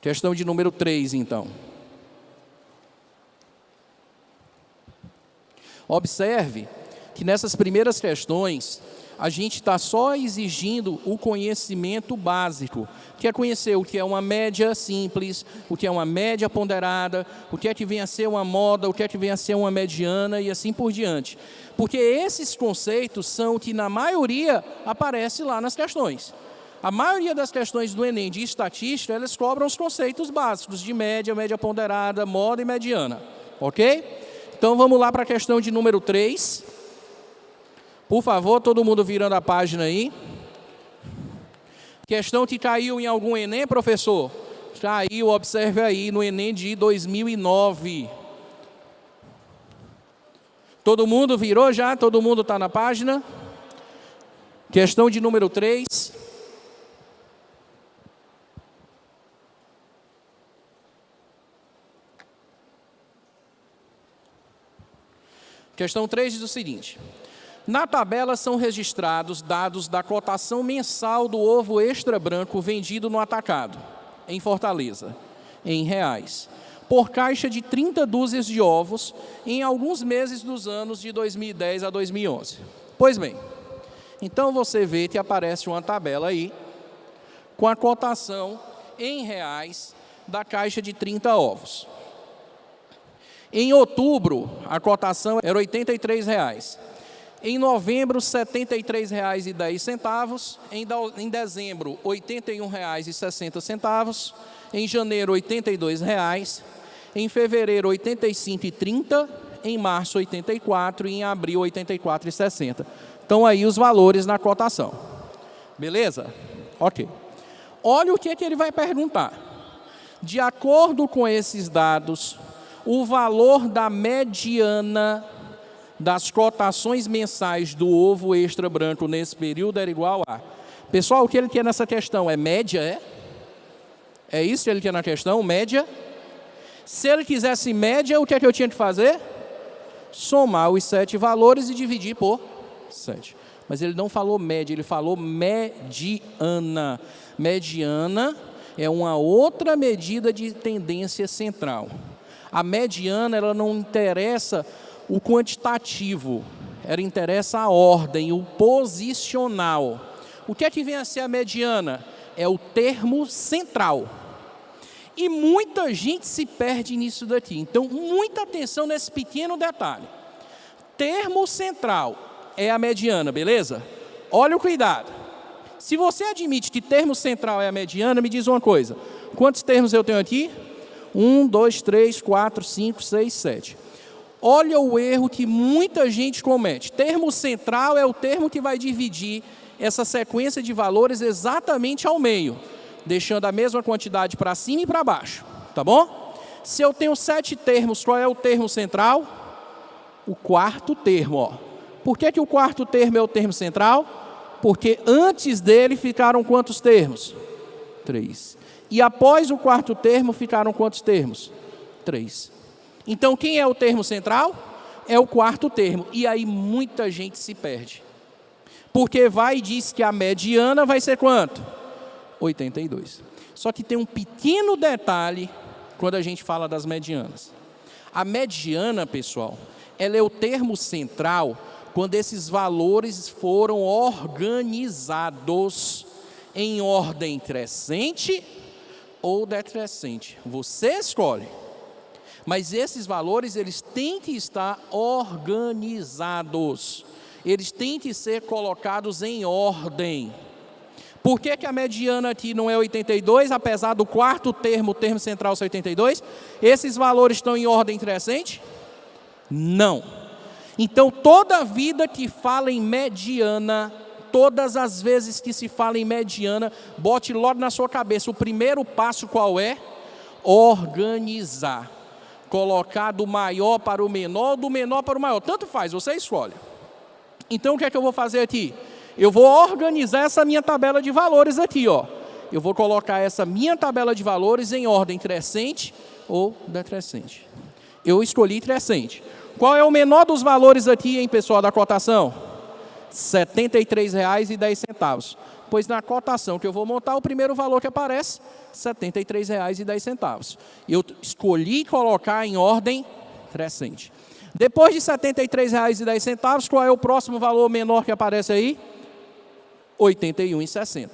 Questão de número 3, então. Observe que nessas primeiras questões, a gente está só exigindo o conhecimento básico, que é conhecer o que é uma média simples, o que é uma média ponderada, o que é que vem a ser uma moda, o que é que vem a ser uma mediana e assim por diante. Porque esses conceitos são que, na maioria, aparecem lá nas questões. A maioria das questões do Enem de estatística, elas cobram os conceitos básicos de média, média ponderada, moda e mediana. Ok? Então, vamos lá para a questão de número 3. Por favor, todo mundo virando a página aí. Questão que caiu em algum Enem, professor? Caiu, observe aí, no Enem de 2009. Todo mundo virou já? Todo mundo está na página? Questão de número 3. Questão 3 diz o seguinte: na tabela são registrados dados da cotação mensal do ovo extra branco vendido no atacado, em Fortaleza, em reais, por caixa de 30 dúzias de ovos em alguns meses dos anos de 2010 a 2011. Pois bem, então você vê que aparece uma tabela aí com a cotação em reais da caixa de 30 ovos. Em outubro, a cotação era R$ 83,00. Em novembro, R$ 73,10. Em dezembro, R$ 81,60. Em janeiro, R$ 82,00. Em fevereiro, R$ 85,30. Em março, R$ 84,00. E em abril, R$ 84,60. Então, aí os valores na cotação. Beleza? Ok. Olha o que ele vai perguntar. De acordo com esses dados, o valor da mediana das cotações mensais do ovo extra branco nesse período era igual a... Pessoal, o que ele quer nessa questão é média, é? É isso que ele quer na questão, média? Se ele quisesse média, o que é que eu tinha que fazer? Somar os 7 valores e dividir por 7. Mas ele não falou média, ele falou mediana. Mediana é uma outra medida de tendência central. A mediana, ela não interessa o quantitativo, ela interessa a ordem, o posicional. O que é que vem a ser a mediana? É o termo central. E muita gente se perde nisso daqui. Então, muita atenção nesse pequeno detalhe. Termo central é a mediana, beleza? Olha o cuidado. Se você admite que termo central é a mediana, me diz uma coisa. Quantos termos eu tenho aqui? 1, 2, 3, 4, 5, 6, 7. Olha o erro que muita gente comete. Termo central é o termo que vai dividir essa sequência de valores exatamente ao meio, deixando a mesma quantidade para cima e para baixo. Tá bom? Se eu tenho 7 termos, qual é o termo central? O quarto termo. Ó. Por que o quarto termo é o termo central? Porque antes dele ficaram quantos termos? 3. E após o quarto termo, ficaram quantos termos? 3. Então, quem é o termo central? É o quarto termo. E aí, muita gente se perde. Porque vai e diz que a mediana vai ser quanto? 82. Só que tem um pequeno detalhe quando a gente fala das medianas. A mediana, pessoal, ela é o termo central quando esses valores foram organizados em ordem crescente ou decrescente. Você escolhe. Mas esses valores, eles têm que estar organizados. Eles têm que ser colocados em ordem. Por que a mediana aqui não é 82, apesar do quarto termo, o termo central ser 82? Esses valores estão em ordem crescente? Não. Então, toda vida que fala em mediana, todas as vezes que se fala em mediana, bote logo na sua cabeça, o primeiro passo qual é? Organizar. Colocar do maior para o menor, do menor para o maior. Tanto faz, você escolhe. Então, o que é que eu vou fazer aqui? Eu vou organizar essa minha tabela de valores aqui, ó. Eu vou colocar essa minha tabela de valores em ordem crescente ou decrescente. Eu escolhi crescente. Qual é o menor dos valores aqui, hein, pessoal, da cotação? R$ 73,10. Pois na cotação que eu vou montar, o primeiro valor que aparece, R$ 73,10. Eu escolhi colocar em ordem crescente. Depois de R$ 73,10, qual é o próximo valor menor que aparece aí? R$ 81,60.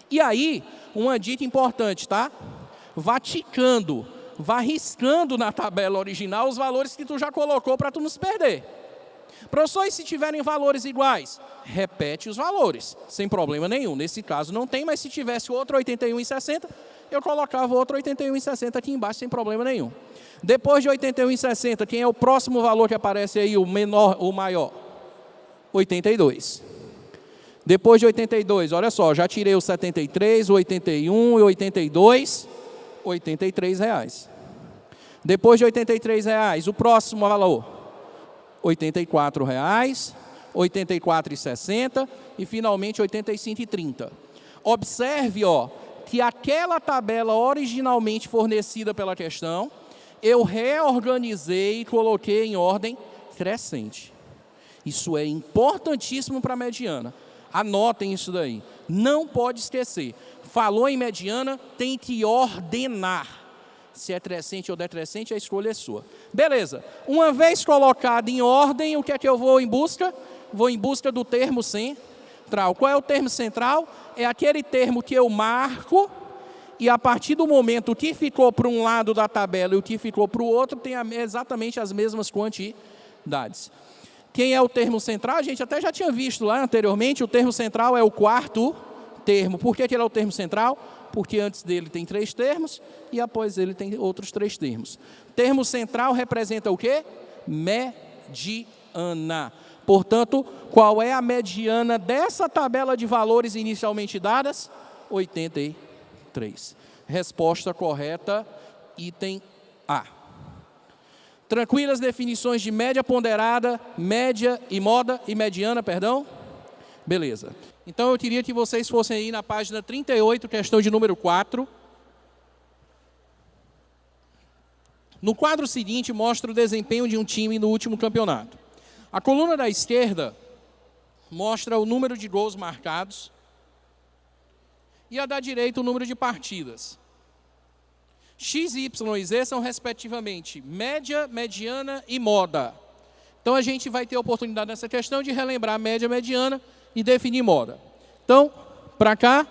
E aí, uma dica importante, tá? Vá ticando, vá riscando na tabela original os valores que tu já colocou para tu não se perder. Professor, e se tiverem valores iguais? Repete os valores, sem problema nenhum. Nesse caso não tem, mas se tivesse outro 81,60, eu colocava outro 81,60 aqui embaixo, sem problema nenhum. Depois de 81,60, quem é o próximo valor que aparece aí, o menor ou maior? 82. Depois de 82, olha só, já tirei o 73, o 81 e o 82, R$ 83,00. Depois de R$ 83,00, o próximo valor? R$ 84,00, R$ 84,60 e finalmente R$ 85,30. Observe, ó, que aquela tabela originalmente fornecida pela questão, eu reorganizei e coloquei em ordem crescente. Isso é importantíssimo para a mediana. Anotem isso daí. Não pode esquecer. Falou em mediana, tem que ordenar. Se é crescente ou decrescente, a escolha é sua. Beleza. Uma vez colocado em ordem, o que é que eu vou em busca? Vou em busca do termo central. Qual é o termo central? É aquele termo que eu marco e a partir do momento o que ficou para um lado da tabela e o que ficou para o outro tem exatamente as mesmas quantidades. Quem é o termo central? A gente até já tinha visto lá anteriormente, o termo central é o quarto termo. Por que ele é o termo central? Porque antes dele tem 3 termos e após ele tem outros 3 termos. Termo central representa o quê? Mediana. Portanto, qual é a mediana dessa tabela de valores inicialmente dadas? 83. Resposta correta, item A. Tranquilas definições de média ponderada, média e moda e mediana, perdão? Beleza. Então, eu queria que vocês fossem aí na página 38, questão de número 4. No quadro seguinte, mostra o desempenho de um time no último campeonato. A coluna da esquerda mostra o número de gols marcados e a da direita o número de partidas. X, Y e Z são, respectivamente, média, mediana e moda. Então, a gente vai ter a oportunidade nessa questão de relembrar média, mediana e definir moda. Então, para cá,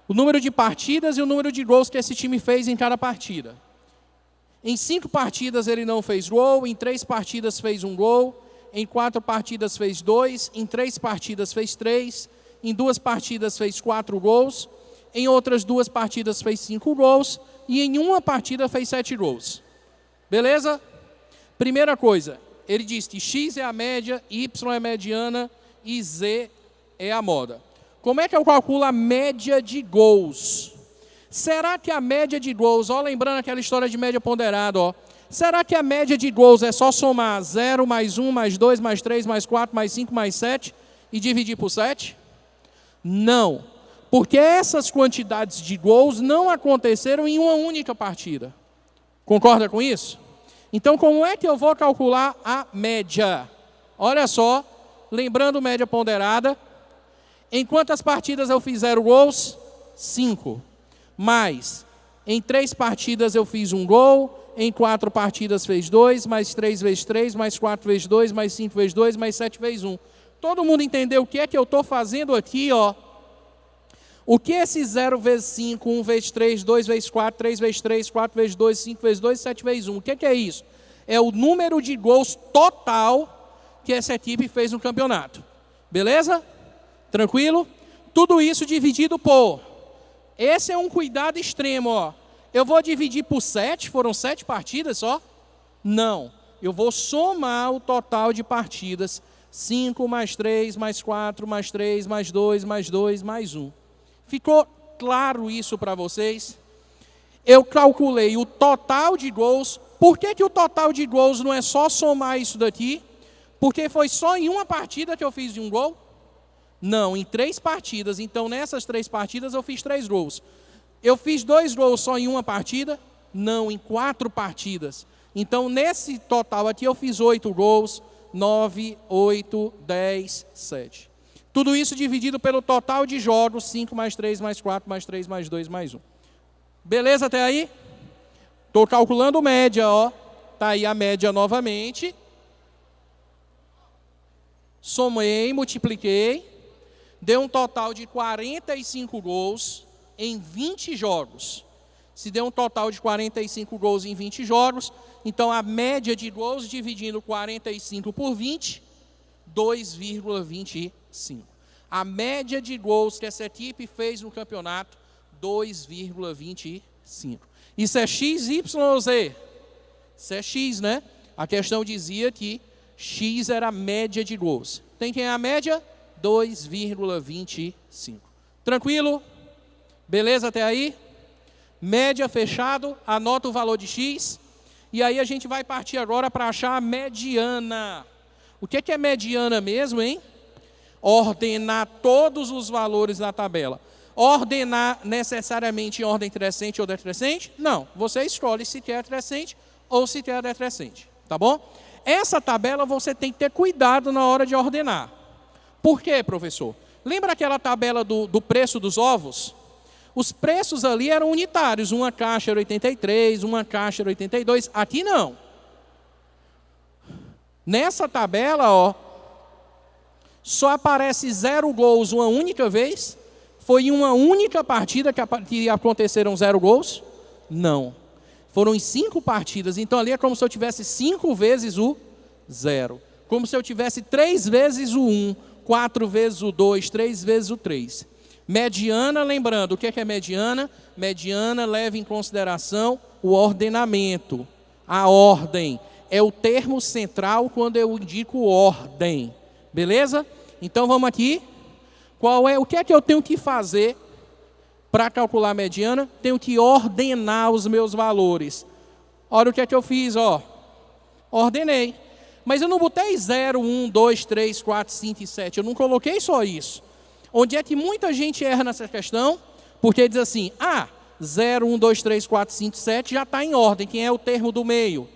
o número de partidas e o número de gols que esse time fez em cada partida. Em 5 partidas ele não fez gol, em 3 partidas fez 1 gol, em 4 partidas fez 2, em 3 partidas fez 3, em 2 partidas fez 4 gols, em outras 2 partidas fez 5 gols e em uma partida fez 7 gols. Beleza? Primeira coisa, ele diz que X é a média, Y é a mediana e Z é a moda. Como é que eu calculo a média de gols? Será que a média de gols, ó, lembrando aquela história de média ponderada, ó, será que a média de gols é só somar 0, mais 1, mais 2, mais 3, mais 4, mais 5, mais 7 e dividir por 7? Não, porque essas quantidades de gols não aconteceram em uma única partida. Concorda com isso? Então, como é que eu vou calcular a média? Olha só, lembrando média ponderada, em quantas partidas eu fiz 0 gols? 5. Mais, em 3 partidas eu fiz 1 gol, em 4 partidas fez 2, mais 3 vezes 3, mais 4 vezes 2, mais 5 vezes 2, mais 7 vezes 1. Todo mundo entendeu o que é que eu estou fazendo aqui, ó? O que é esse 0 vezes 5, 1 vezes 3, 2 vezes 4, 3 vezes 3, 4 vezes 2, 5 vezes 2, 7 vezes 1? O que é isso? É o número de gols total que essa equipe fez no campeonato. Beleza? Tranquilo? Tudo isso dividido por... Esse é um cuidado extremo, ó. Eu vou dividir por 7, foram 7 partidas só? Não. Eu vou somar o total de partidas. 5 mais 3, mais 4, mais 3, mais 2, mais 2, mais 1. Ficou claro isso para vocês? Eu calculei o total de gols. Por que o total de gols não é só somar isso daqui? Porque foi só em uma partida que eu fiz de 1 gol? Não, em 3 partidas. Então, nessas 3 partidas, eu fiz 3 gols. Eu fiz 2 gols só em uma partida? Não, em 4 partidas. Então, nesse total aqui, eu fiz 8 gols, 9, 8, 10, 7. Tudo isso dividido pelo total de jogos, 5 mais 3 mais 4 mais 3 mais 2 mais 1. Beleza até aí? Estou calculando média, ó. Está aí a média novamente. Somei, multipliquei. Deu um total de 45 gols em 20 jogos. Se deu um total de 45 gols em 20 jogos, então a média de gols dividindo 45 por 20, 2,25. A média de gols que essa equipe fez no campeonato, 2,25. Isso é X, Y ou Z? Isso é X, né? A questão dizia que X era a média de gols. Tem quem é a média? 2,25. Tranquilo? Beleza até aí? Média fechado, anota o valor de X. E aí a gente vai partir agora para achar a mediana. O que é mediana mesmo, hein? Ordenar todos os valores da tabela. Ordenar necessariamente em ordem crescente ou decrescente? Não, você escolhe se quer crescente ou se quer decrescente, tá bom? Essa tabela você tem que ter cuidado na hora de ordenar. Por quê, professor? Lembra aquela tabela do preço dos ovos? Os preços ali eram unitários, uma caixa era 83, uma caixa era 82, aqui não. Nessa tabela, ó, só aparece 0 gols uma única vez? Foi em uma única partida que aconteceram 0 gols? Não. Foram em 5 partidas, então ali é como se eu tivesse 5 vezes o 0. Como se eu tivesse 3 vezes o 1, 4 vezes o 2, 3 vezes o 3. Mediana, lembrando, o que é mediana? Mediana leva em consideração o ordenamento, a ordem. É o termo central quando eu indico ordem. Beleza? Então vamos aqui. O que é que eu tenho que fazer para calcular a mediana? Tenho que ordenar os meus valores. Olha o que é que eu fiz, ó. Ordenei. Mas eu não botei 0, 1, 2, 3, 4, 5 e 7. Eu não coloquei só isso. Onde é que muita gente erra nessa questão? Porque diz assim, 0, 1, 2, 3, 4, 5, 7 já está em ordem. Quem é o termo do meio?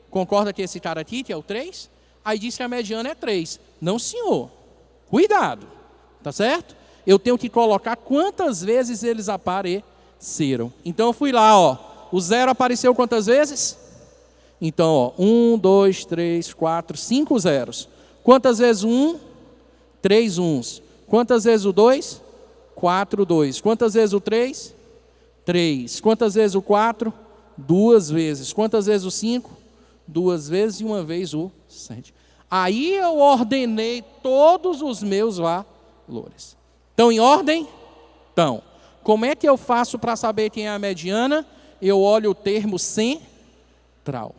Concorda que esse cara aqui, que é o 3? Aí diz que a mediana é 3. Não, senhor. Cuidado. Tá certo? Eu tenho que colocar quantas vezes eles apareceram. Então eu fui lá, ó. O 0 apareceu quantas vezes? Então, ó, 1, 2, 3, 4, 5 zeros. Quantas vezes o 1? 3 uns. Quantas vezes o 2? 4 2. Quantas vezes o 3? 3. Quantas vezes o 4? 2 vezes. Quantas vezes o 5? 2 vezes e uma vez o 7. Aí eu ordenei todos os meus valores. Estão em ordem? Então, como é que eu faço para saber quem é a mediana? Eu olho o termo central.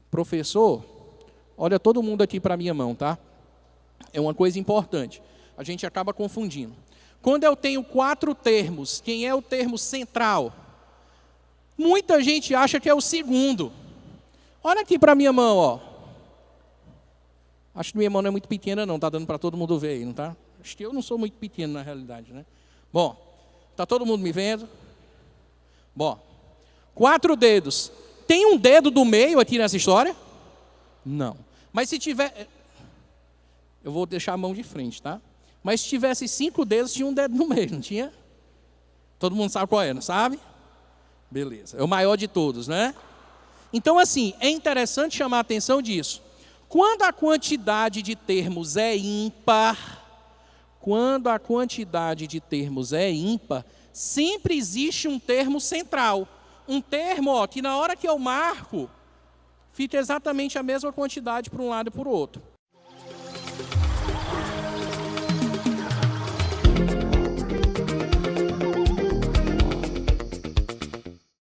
Professor, olha todo mundo aqui para a minha mão, tá? É uma coisa importante. A gente acaba confundindo. Quando eu tenho 4 termos, quem é o termo central? Muita gente acha que é o segundo. Olha aqui para a minha mão, ó. Acho que minha mão não é muito pequena não, tá dando para todo mundo ver aí, não tá? Acho que eu não sou muito pequeno na realidade, né? Bom, tá todo mundo me vendo? Bom, 4 dedos. Tem um dedo do meio aqui nessa história? Não. Mas se tiver... Eu vou deixar a mão de frente, tá? Mas se tivesse 5 dedos, tinha um dedo no meio, não tinha? Todo mundo sabe qual é, não sabe? Beleza. É o maior de todos, né? Então, assim, é interessante chamar a atenção disso. Quando a quantidade de termos é ímpar, sempre existe um termo central. Um termo, ó, que na hora que eu marco, fica exatamente a mesma quantidade para um lado e para o outro.